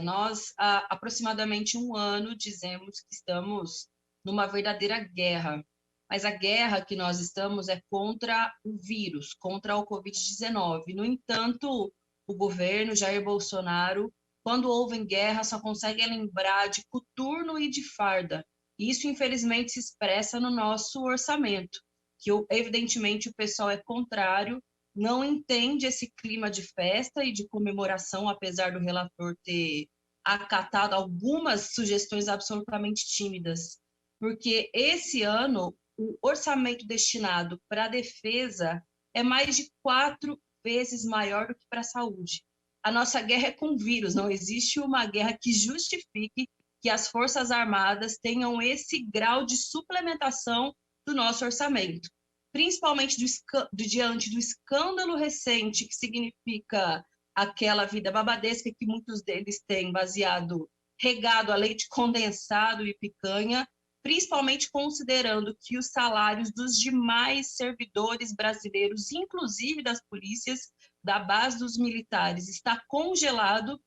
Nós, há aproximadamente um ano, dizemos que estamos numa verdadeira guerra, mas a guerra que nós estamos é contra o vírus, contra o Covid-19. No entanto, o governo Jair Bolsonaro, quando houve guerra, só consegue lembrar de coturno e de farda. E isso, infelizmente, se expressa no nosso orçamento, que evidentemente o pessoal é contrário, não entende esse clima de festa e de comemoração, apesar do relator ter acatado algumas sugestões absolutamente tímidas, porque esse ano o orçamento destinado para a defesa é mais de 4 vezes maior do que para a saúde. A nossa guerra é com o vírus, não existe uma guerra que justifique que as Forças Armadas tenham esse grau de suplementação do nosso orçamento, principalmente diante do escândalo recente, que significa aquela vida babadesca que muitos deles têm, regado a leite condensado e picanha, principalmente considerando que os salários dos demais servidores brasileiros, inclusive das polícias, da base dos militares, está congelado,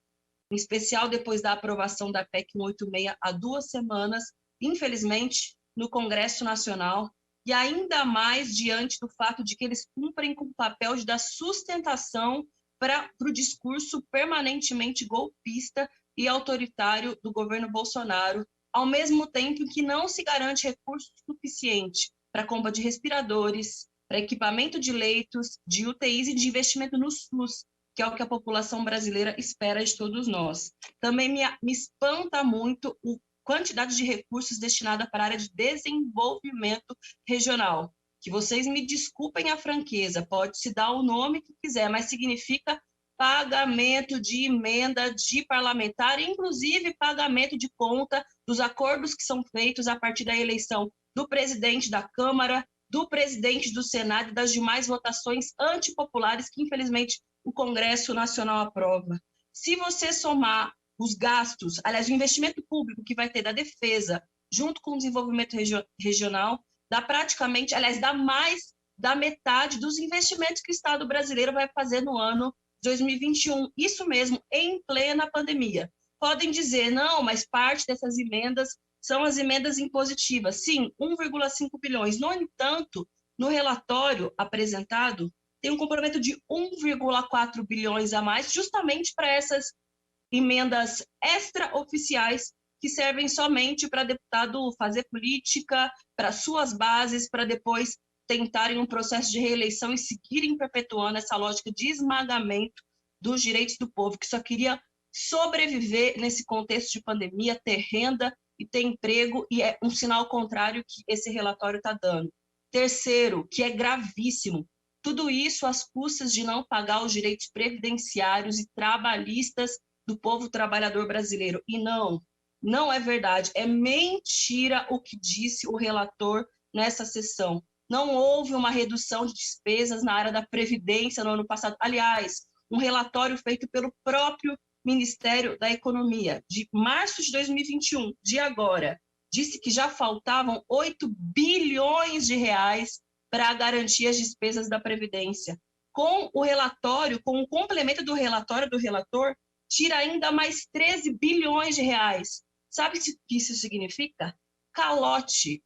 em especial depois da aprovação da PEC 186 há 2 semanas, infelizmente, no Congresso Nacional, e ainda mais diante do fato de que eles cumprem com o papel de dar sustentação para o discurso permanentemente golpista e autoritário do governo Bolsonaro, ao mesmo tempo que não se garante recurso suficiente para a compra de respiradores, para equipamento de leitos, de UTIs e de investimento no SUS, que é o que a população brasileira espera de todos nós. Também me espanta muito a quantidade de recursos destinada para a área de desenvolvimento regional, que vocês me desculpem a franqueza, pode-se dar o nome que quiser, mas significa pagamento de emenda de parlamentar, inclusive pagamento de conta dos acordos que são feitos a partir da eleição do presidente da Câmara, do presidente do Senado e das demais votações antipopulares que, infelizmente, o Congresso Nacional aprova. Se você somar os gastos, aliás, o investimento público que vai ter da defesa, junto com o desenvolvimento regional, dá praticamente, aliás, dá mais da metade dos investimentos que o Estado brasileiro vai fazer no ano 2021. Isso mesmo, em plena pandemia. Podem dizer, não, mas parte dessas emendas são as emendas impositivas. Sim, 1,5 bilhões. No entanto, no relatório apresentado, tem um complemento de 1,4 bilhões a mais, justamente para essas emendas extraoficiais que servem somente para deputado fazer política, para suas bases, para depois tentarem um processo de reeleição e seguirem perpetuando essa lógica de esmagamento dos direitos do povo, que só queria sobreviver nesse contexto de pandemia, ter renda e ter emprego, e é um sinal contrário que esse relatório está dando. Terceiro, que é gravíssimo, tudo isso às custas de não pagar os direitos previdenciários e trabalhistas do povo trabalhador brasileiro. E não é verdade, é mentira o que disse o relator nessa sessão. Não houve uma redução de despesas na área da Previdência no ano passado. Aliás, um relatório feito pelo próprio Ministério da Economia, de março de 2021, de agora, disse que já faltavam 8 bilhões de reais para garantir as despesas da Previdência. Com o relatório, com o complemento do relatório do relator, tira ainda mais 13 bilhões de reais. Sabe o que isso significa? Calote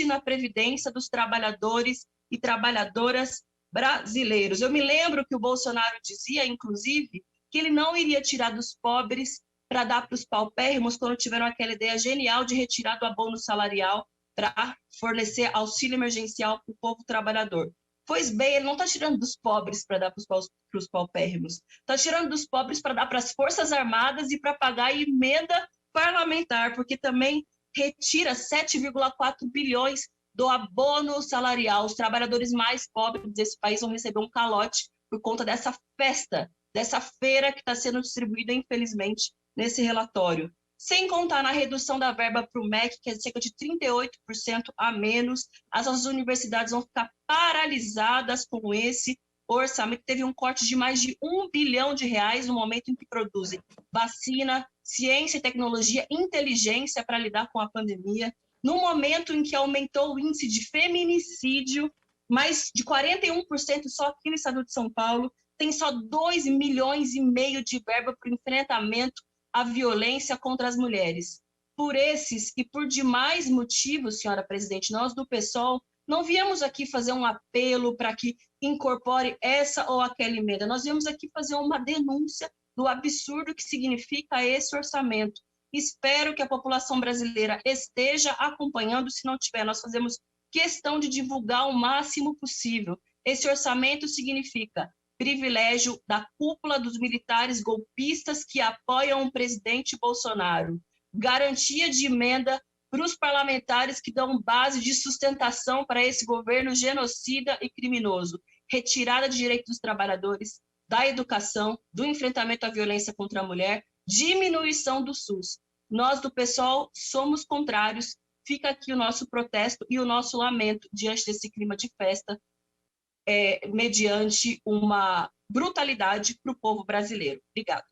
na Previdência dos trabalhadores e trabalhadoras brasileiros. Eu me lembro que o Bolsonaro dizia, inclusive, que ele não iria tirar dos pobres para dar para os paupérrimos quando tiveram aquela ideia genial de retirar do abono salarial para fornecer auxílio emergencial para o povo trabalhador. Pois bem, ele não está tirando dos pobres para dar para os paupérrimos, está tirando dos pobres para dar para as Forças Armadas e para pagar a emenda parlamentar, porque também retira 7,4 bilhões do abono salarial. Os trabalhadores mais pobres desse país vão receber um calote por conta dessa festa, dessa feira que está sendo distribuída, infelizmente, nesse relatório. Sem contar na redução da verba para o MEC, que é cerca de 38% a menos, as nossas universidades vão ficar paralisadas com esse orçamento. Teve um corte de mais de 1 bilhão de reais no momento em que produzem vacina, ciência e tecnologia, inteligência para lidar com a pandemia, no momento em que aumentou o índice de feminicídio, mais de 41% só aqui no estado de São Paulo, tem só 2,5 milhões de verba para o enfrentamento a violência contra as mulheres. Por esses e por demais motivos, senhora presidente, nós do PSOL não viemos aqui fazer um apelo para que incorpore essa ou aquela emenda. Nós viemos aqui fazer uma denúncia do absurdo que significa esse orçamento. Espero que a população brasileira esteja acompanhando. Se não tiver, nós fazemos questão de divulgar o máximo possível. Esse orçamento significa privilégio da cúpula dos militares golpistas que apoiam o presidente Bolsonaro, garantia de emenda para os parlamentares que dão base de sustentação para esse governo genocida e criminoso, retirada de direitos dos trabalhadores, da educação, do enfrentamento à violência contra a mulher, diminuição do SUS. Nós do PSOL somos contrários. Fica aqui o nosso protesto e o nosso lamento diante desse clima de festa, mediante uma brutalidade para o povo brasileiro. Obrigada.